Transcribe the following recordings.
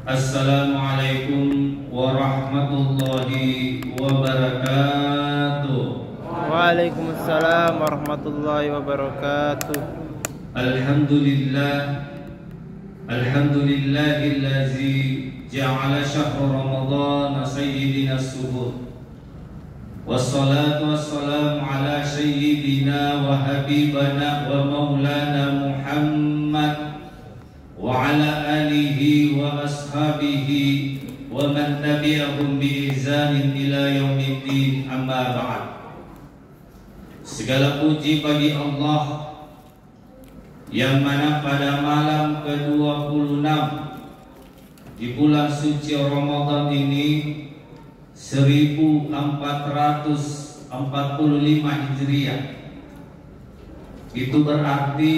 Assalamualaikum warahmatullahi wabarakatuh. Waalaikumsalam warahmatullahi wabarakatuh. Alhamdulillahillazi ja'ala syahra Ramadhan sayyidina as-suhur. Wassalatu wassalamu ala sayyidina wa habibana wa maulana Muhammad wa ala alihi wa ashabihi wa man tabi'ahum bi ihsanin ila yaumiddin, amma ba'd. Segala puji bagi Allah yang mana pada malam ke-26 di bulan suci Ramadan ini 1445 Hijriah, itu berarti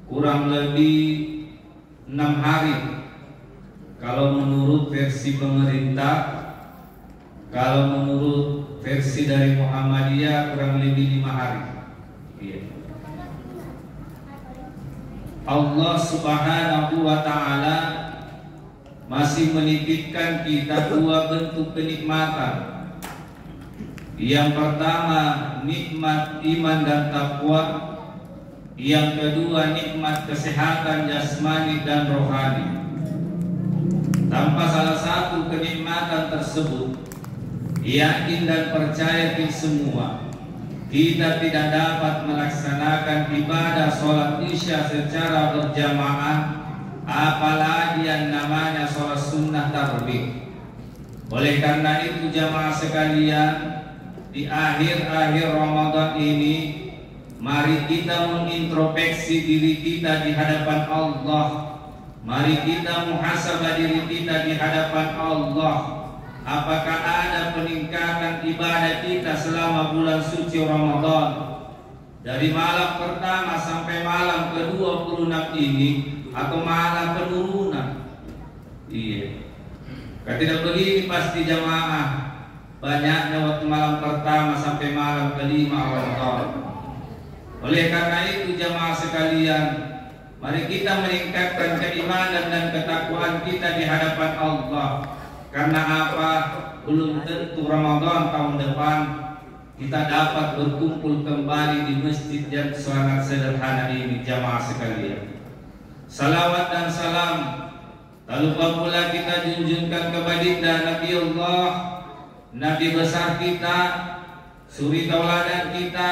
kurang lebih 6 hari kalau menurut versi pemerintah. Kalau menurut versi dari Muhammadiyah kurang lebih 5 hari. Allah Subhanahu wa ta'ala masih menitipkan kita dua bentuk kenikmatan. Yang pertama nikmat iman dan takwa, yang kedua nikmat kesehatan jasmani dan rohani. Tanpa salah satu kenikmatan tersebut, yakin dan percaya semua, kita tidak dapat melaksanakan ibadah sholat isya secara berjamaah, apalagi yang namanya sholat sunnah tarawih. Oleh karena itu jamaah sekalian, di akhir-akhir Ramadan ini, mari kita mengintrospeksi diri kita di hadapan Allah. Mari kita muhasabah diri kita di hadapan Allah. Apakah ada peningkatan ibadah kita selama bulan suci Ramadan? Dari malam pertama sampai malam ke-26 ini, atau malah penurunan? Iya. Tidak begini pasti jamaah. Banyaknya waktu malam pertama sampai malam ke-5 Ramadan. Oleh karena itu jamaah sekalian, mari kita meningkatkan keimanan dan ketakwaan kita di hadapan Allah. Karena apa? Belum tentu Ramadan tahun depan kita dapat berkumpul kembali di masjid yang sangat sederhana ini jamaah sekalian. Salawat dan salam tak lupa pula kita junjungkan kepada Nabi Allah, Nabi besar kita, suri tauladan kita,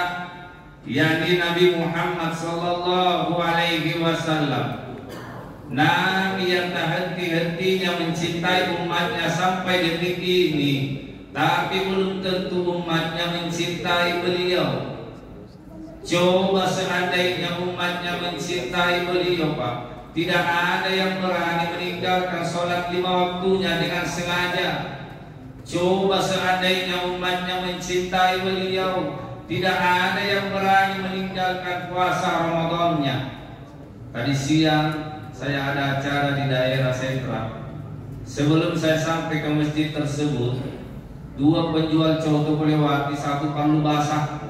yakni Nabi Muhammad sallallahu alaihi wasallam. Nabi yang tak henti-hentinya mencintai umatnya sampai detik ini, tapi belum tentu umatnya mencintai beliau. Coba seandainya umatnya mencintai beliau, Pak, tidak ada yang berani meninggalkan sholat 5 waktunya dengan sengaja. Coba seandainya umatnya mencintai beliau, tidak ada yang berani meninggalkan puasa Ramadannya. Tadi siang saya ada acara di daerah sentral. Sebelum saya sampai ke masjid tersebut, 2 penjual coto melewati, 1 palu basah.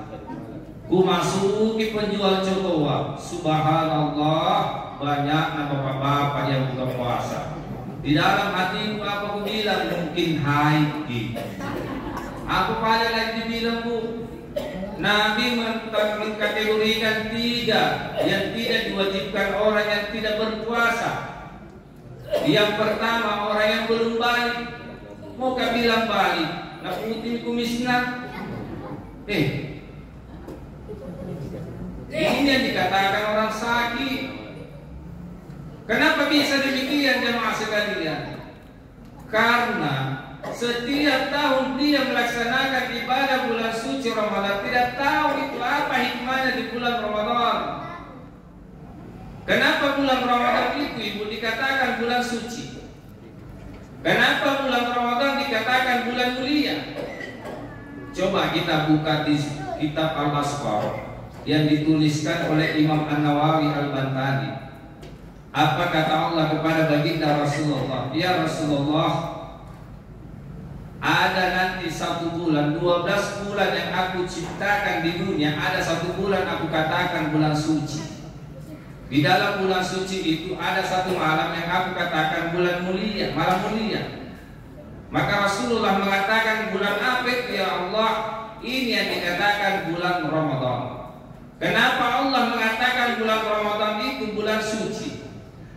Ku masuki penjual coto, subhanallah, banyaknya bapak-bapak yang buka puasa. Di dalam hatiku apa ku bilang? Mungkin haid. Aku pada lagi bilang, Bu, Nabi mengkategorikan 3 yang tidak diwajibkan orang yang tidak berpuasa. Yang pertama orang yang belum balik. Mau kau bilang balik? Nakutin kumisna. Ini yang dikatakan orang sakit. Kenapa bisa demikian jemaah sekalian? Karena setiap tahun dia melaksanakan ibadah bulan suci Ramadan, tidak tahu itu apa hikmahnya di bulan Ramadan. Kenapa bulan Ramadan itu Ibu dikatakan bulan suci? Kenapa bulan Ramadan dikatakan bulan mulia? Coba kita buka di kitab Al-Asqar yang dituliskan oleh Imam An-Nawawi Al-Bantani. Apa kata Allah kepada baginda Rasulullah? Ya Rasulullah, ada nanti 1 bulan, 12 bulan yang aku ciptakan di dunia, ada 1 bulan aku katakan bulan suci. Di dalam bulan suci itu ada satu malam yang aku katakan bulan mulia, malam mulia. Maka Rasulullah mengatakan, bulan apa itu ya Allah? Ini yang dikatakan bulan Ramadan. Kenapa Allah mengatakan bulan Ramadan itu bulan suci?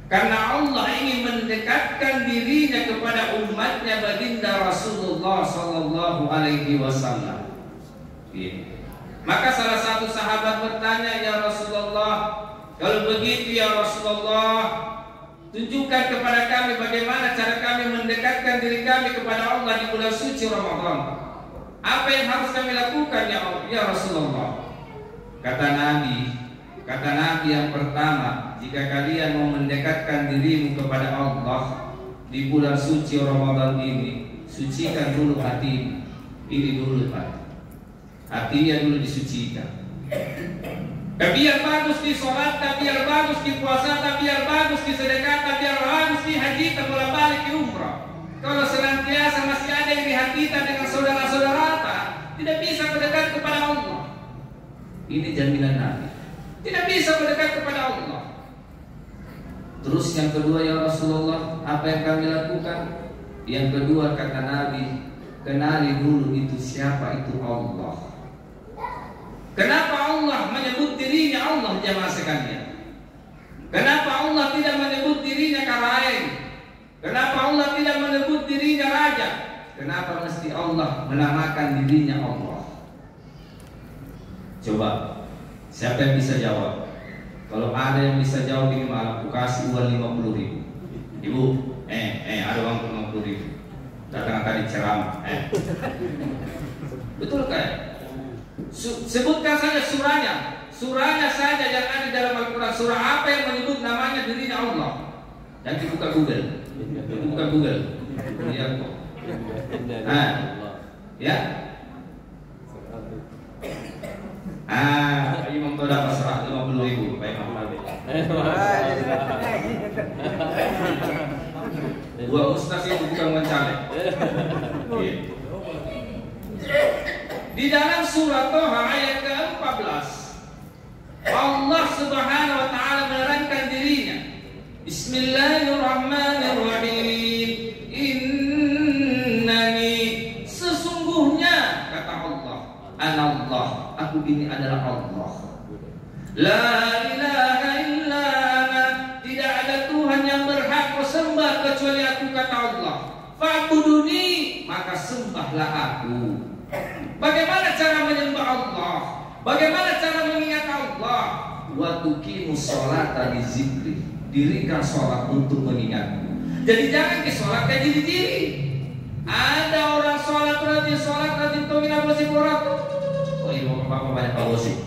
Karena Allah ingin mendekatkan dirinya kepada umatnya baginda Rasulullah Sallallahu Alaihi Wasallam. Maka salah satu sahabat bertanya, ya Rasulullah, kalau begitu ya Rasulullah, tunjukkan kepada kami bagaimana cara kami mendekatkan diri kami kepada Allah di bulan suci Ramadan. Apa yang harus kami lakukan ya Rasulullah? Kata Nabi yang pertama, jika kalian mau mendekatkan dirimu kepada Allah di bulan suci Ramadan ini, sucikan dulu hati. Ini dulu Pak, hatinya dulu disucikan. Biar bagus di sholat, biar bagus di puasa, biar bagus di sedekah, biar bagus di haji, bolak balik di umrah. Kalau senantiasa masih ada yang dihatikan dengan saudara-saudara, tidak bisa mendekat kepada Allah. Ini jaminan Nabi, tidak bisa mendekat kepada Allah. Terus yang kedua, ya Rasulullah, apa yang kami lakukan? Yang kedua kata Nabi, kenali dulu itu siapa itu Allah. Kenapa Allah menyebut dirinya Allah, jamaah sekalian? Kenapa Allah tidak menyebut dirinya Karaeng? Kenapa Allah tidak menyebut dirinya Raja? Kenapa mesti Allah menamakan dirinya Allah? Coba, siapa yang bisa jawab? Kalau ada yang bisa jawab ini malah aku kasih uang 50.000. Ibu, ada uang 50.000. Datang tadi ceramah. Betul kan? Sebutkan saja surahnya saja yang ada di dalam Al-Quran. Surah apa yang menyebut namanya dirinya Allah? Dan dibuka Google. Lihat kok. Ya. Imam itu dapat 50.000. Baik, Dua ustaz itu bukan mencalek. Di dalam surah Toha ayat ke-14, Allah Subhanahu wa taala menerangkan dirinya. Bismillahirrahmanirrahim. Innani, sesungguhnya kata Allah, anallah, aku ini adalah Allah. La ilaha illa ana, tidak ada Tuhan yang berhak kau sembah kecuali aku kata Allah. Fa'buduni, maka sembahlah aku. Bagaimana cara menyembah Allah? Bagaimana cara mengingat Allah? Wa tuqimus sholata li zikri. Dirikan sholat untuk mengingatku. Jadi jangan ke sholat kayak diri-diri. Ada orang sholat rajin tongin apa sih orang? Oh iya, bapak banyak bosik.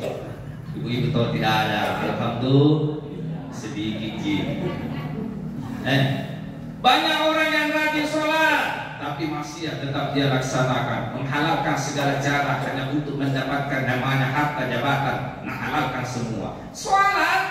Ibu-ibu tahu tidak ada. Alhamdulillah sedikit gini. Banyak orang yang rajin sholat, tapi maksiat tetap dia laksanakan, menghalalkan segala cara hanya untuk mendapatkan namanya harta jabatan, menghalalkan semua. Sholat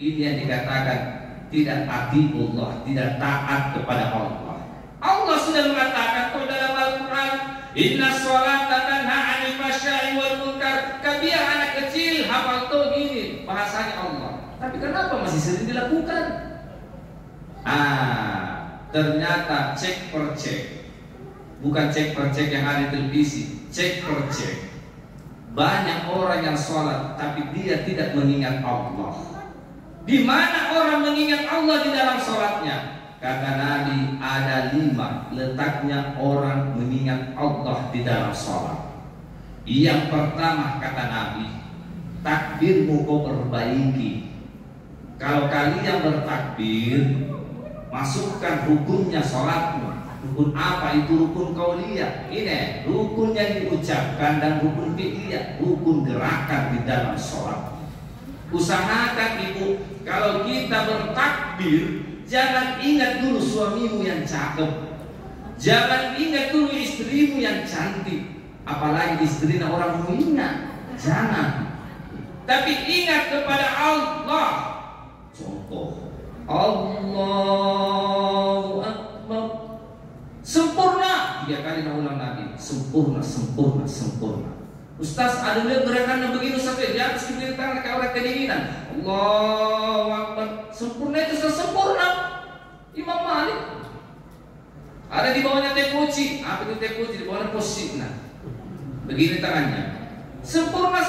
ini yang dikatakan tidak atiullah, tidak taat kepada Allah. Allah sudah mengatakan dalam Al-Quran, inna sholata tanha 'anil fahsya'i wal munkar. Kabir anak kecil hafal tauhid, bahasanya Allah. Tapi kenapa masih sering dilakukan? Ternyata cek per cek, bukan cek per cek yang ada di televisi, cek per cek. Banyak orang yang sholat tapi dia tidak mengingat Allah. Di mana orang mengingat Allah di dalam sholatnya? Kata Nabi, ada 5 letaknya orang mengingat Allah di dalam sholat. Yang pertama kata Nabi, takbirmu kau perbaiki. Kalau kalian bertakbir, masukkan rukunnya sholatmu. Rukun apa itu? Rukun qauliyah. Ini rukun yang diucapkan dan rukun fi'liyah, rukun gerakan di dalam sholat. Usahakan ibu, kalau kita bertakbir, jangan ingat dulu suamimu yang cakep, jangan ingat dulu istrimu yang cantik, apalagi istrinya orang muina, jangan. Tapi ingat kepada Allah. Contoh, Allahu Akbar. Sempurna 3 kali ulang Nabi. Sempurna. Ustaz, ada lihat gerakannya begini Ustaz, di atas kiri tangan kayak orang kedinginan. Allahu Akbar. Sempurna itu sempurna. Imam Malik. Ada di bawahnya tepuci. Apa itu tepuci? Di bawahnya positna. Begini tangannya. Sempurna.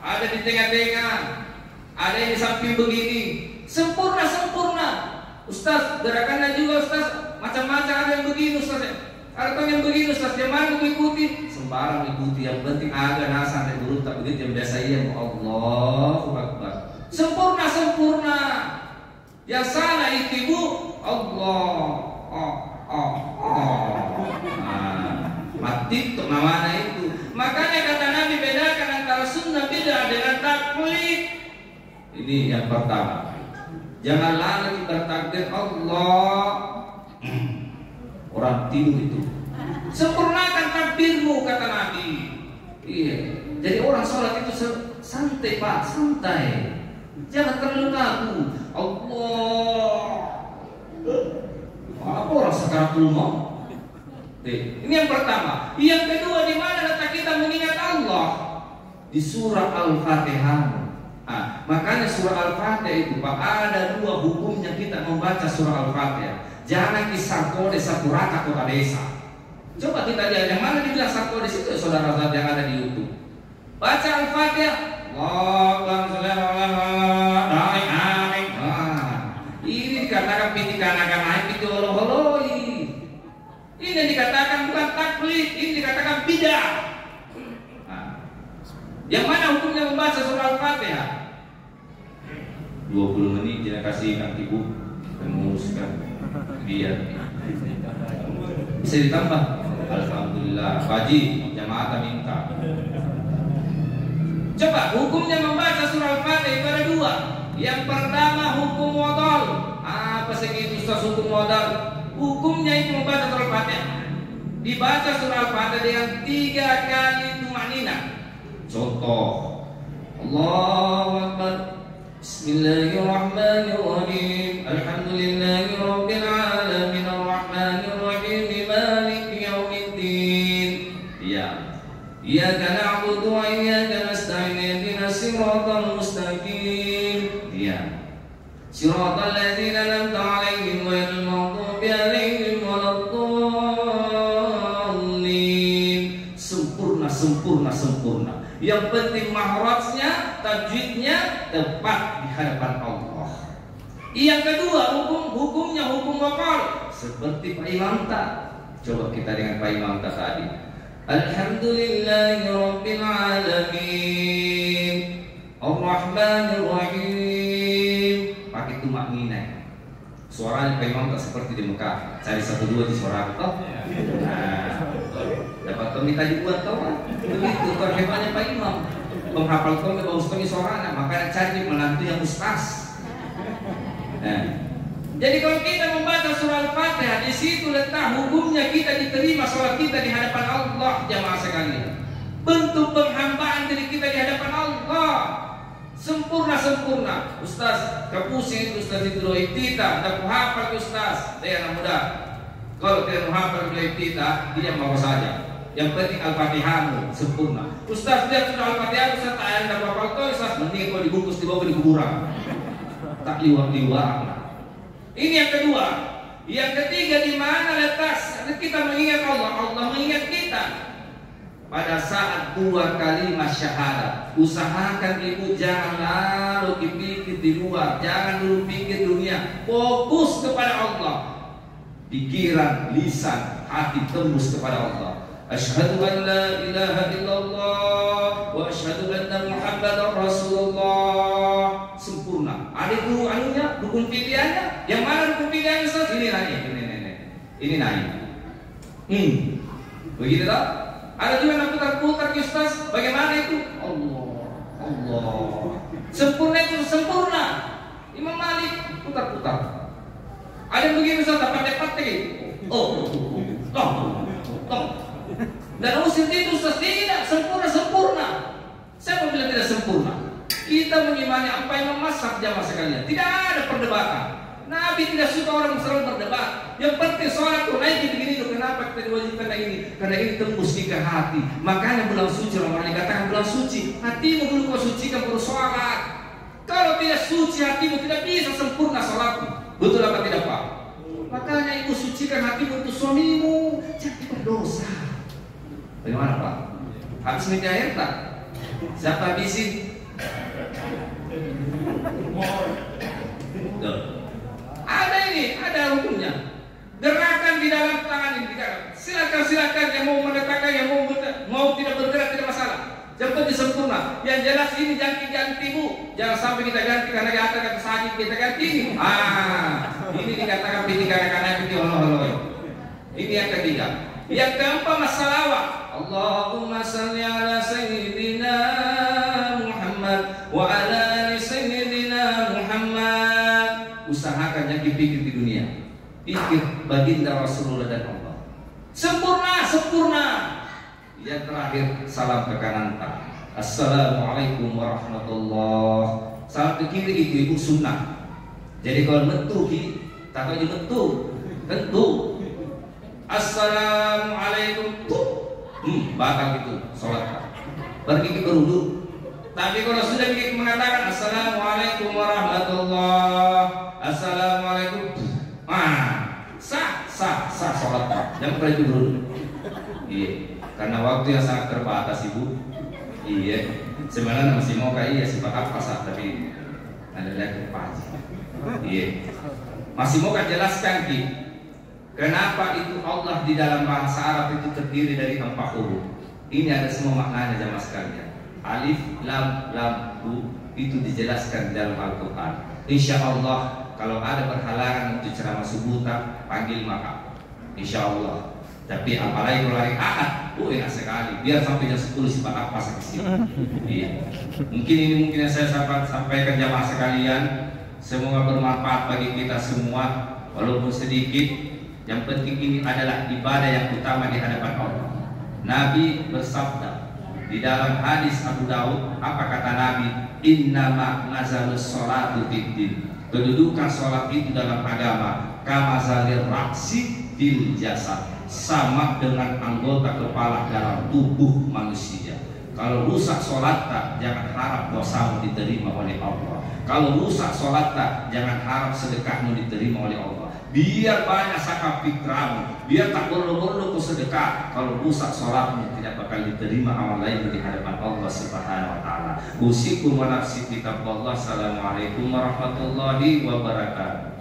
Ada di tengah-tengah. Ada yang di samping begini. Sempurna. Ustaz, gerakannya juga Ustaz macam-macam, ada yang begini Ustaz. Ada yang begini Ustaz, yang mana mengikuti? Sembarang mengikuti, yang penting ada nasa sampai buruk tak begitu yang biasa iya. Allahu Akbar. Sempurna. Yang salah itu Bu, mati untuk namanya itu. Makanya kata Nabi bedakan antara sunnah bid'ah dengan taklid. Ini yang pertama. Jangan lagi bertakbir Allah. Orang tidur itu. Sempurnakan takbirmu kata Nabi. Iya. Jadi orang sholat itu santai Pak, santai. Jangan terlalu kaku. Allah. Apa orang sakaratul maut? Ini yang pertama. Yang kedua, di mana letak kita mengingat Allah? Di surah Al-Fatihah. Makanya surah Al-Fatihah itu Pak, ada dua hukumnya kita membaca surah Al-Fatihah. Jangan disangkode satu rakaat kota desa. Coba kita lihat yang mana dibilang sangkode situ saudara-saudara yang ada di YouTube. Baca Al-Fatihah. Ini dikatakan pitikanan naik itu holo-holoi. Ini dikatakan bukan taklid, ini dikatakan bid'ah. Yang mana hukumnya membaca surah Al-Fatihah? 20 menit dia kasih nanti Bu memuluskan biar bisa ditambah. Alhamdulillah Haji jamaah minta. Coba hukumnya membaca surah Al-Fatihah itu ada dua. Yang pertama hukum modal. Apa segitu Ustaz hukum modal? Hukumnya itu membaca surah Al-Fatihah. Dibaca surah Al-Fatihah dengan 3 kali tumanina. Contoh, Allahu Akbar. Bismillahirrahmanirrahim. Alhamdulillahirabbil alamin arrahmanirrahim maliki yaumiddin. Ya. Iyyaka na'budu wa iyyaka nasta'in ihdinas siratal mustaqim. Ya. Siratal ladzina an'amta 'alaihim ghairil maghdubi 'alaihim waladdallin. Sempurna. Yang penting mahrajnya, tajwidnya tepat di hadapan Allah. Yang kedua hukumnya hukum lokal seperti Pak Imam Coba kita dengan Pak Imam tadi. Alhamdulillahirabbil alamin arrahmanirrahim. Pakai tumak minai. Suaranya Pak Imam seperti di Mekah. Cari 1-2 di suara toh. Dapat minta dibuat tau kan? Begitu kan hebatnya Pak Imam. Menghafal kau bagus kami suaranya, makanya cari menantu yang ustaz. Jadi kalau kita membaca surah Al-Fatihah, di situ letak hukumnya kita diterima sholat kita di hadapan Allah jamaah sekalian. Bentuk penghambaan diri kita di hadapan Allah. Sempurna. Ustaz, kapusing Ustaz itu doa kita, tak hafal Ustaz. Dia anak muda. Kalau tidak menghafal doa kita, dia mau saja. Yang penting Al-Fatihahmu sempurna. Ustaz lihat sudah Al-Fatihah, Ustaz tak ada apa-apa kau Ustaz, mending kau dibungkus dibawa di kuburan. Tak liwat-liwat. Ini yang kedua. Yang ketiga, di mana letak kita mengingat Allah? Allah mengingat kita. Pada saat 2 kalimat syahadat, usahakan ibu jangan lalu dipikir di luar, jangan dulu pikir dunia, fokus kepada Allah. Pikiran, lisan, hati tembus kepada Allah. Asyhadu an la ilaha illallah wa asyhadu anna Muhammadar Rasulullah. Sempurna. Ada dulu anunya, dukun pilihannya. Yang mana dukun pilihannya Ustaz? Ini naik. Ini naik. Begitu tak? Ada juga yang putar-putar Ustaz. Bagaimana itu? Allah. Sempurna itu sempurna. Imam Malik putar-putar. Ada yang begini Ustaz, pakai-pakai. Dan usir itu Ustaz tidak sempurna. Siapa bilang tidak sempurna? Kita mengimani apa yang memasak jamaah sekalian. Tidak ada perdebatan. Nabi tidak suka orang selalu berdebat. Yang penting sholat tunaikan begini itu. Kenapa kita diwajibkan ini? Karena ini tembus ke hati. Makanya bulan suci Ramadan dikatakan bulan suci. Hatimu dulu kau sucikan baru sholat. Kalau tidak suci hatimu tidak bisa sempurna sholatmu. Betul apa tidak Pak? Makanya ibu sucikan hatimu untuk suamimu. Jangan berdosa. Bagaimana Pak? Habis minta air tak? Siapa habisin? Ada ini, ada hukumnya. Gerakan di dalam tangan ini. Silakan yang mau menetapkan, yang mau tidak bergerak tidak masalah. Yang penting sempurna. Yang jelas ini ganti Bu. Jangan sampai kita ganti karena kita kata sakit kita ganti ini. Ini dikatakan pilih karena pilih Allah. Ini yang ketiga. Yang keempat masalah. Allahumma salli ala sayyidina Muhammad wa ala ali sayyidina Muhammad. Usahakan yang dipikir di dunia. Pikir baginda Rasulullah dan Allah. Sempurna. Yang terakhir salam ke kanan tak. Assalamualaikum warahmatullah. Salam ke kiri itu sunnah. Jadi kalau mentu tak aja tentu. Assalamualaikum batal gitu sholat. Pergi ke berwudu. Tapi kalau sudah mengatakan assalamualaikum warahmatullah, assalamualaikum, sah sholat. Jangan pergi berwudu. Iya, karena waktu yang sangat terbatas Ibu. Iya, sebenarnya masih mau kayak sifat apa sah, tapi ada lagi pagi. Iya, masih mau jelaskan Ki. Kenapa itu Allah di dalam bahasa Arab itu terdiri dari 4 huruf? Ini ada semua maknanya jamaah sekalian. Alif, lam, bu itu dijelaskan dalam Al-Quran. Insya Allah kalau ada berhalangan untuk ceramah subutan, panggil maka. Insya Allah. Tapi apalagi kalau hari Ahad, enak sekali. Biar sampai jam 10 sifat apa saksi. Iya. Mungkin yang saya sampaikan jamaah sekalian. Semoga bermanfaat bagi kita semua, walaupun sedikit. Yang penting ini adalah ibadah yang utama di hadapan Allah. Nabi bersabda di dalam hadis Abu Daud, apa kata Nabi? Innama nazalus sholatu fiddin. Kedudukan sholat itu dalam agama kama zalir raksi fil jasad, sama dengan anggota kepala dalam tubuh manusia. Kalau rusak sholat tak, jangan harap dosamu diterima oleh Allah. Kalau rusak sholat tak, jangan harap sedekahmu diterima oleh Allah. Biar banyak sakap fitrahmu, biar tak perlu kau sedekah. Kalau rusak sholatmu tidak bakal diterima amal lain di hadapan Allah Subhanahu wa taala. Usikum wa nafsi kitab Allah. Assalamualaikum warahmatullahi wabarakatuh.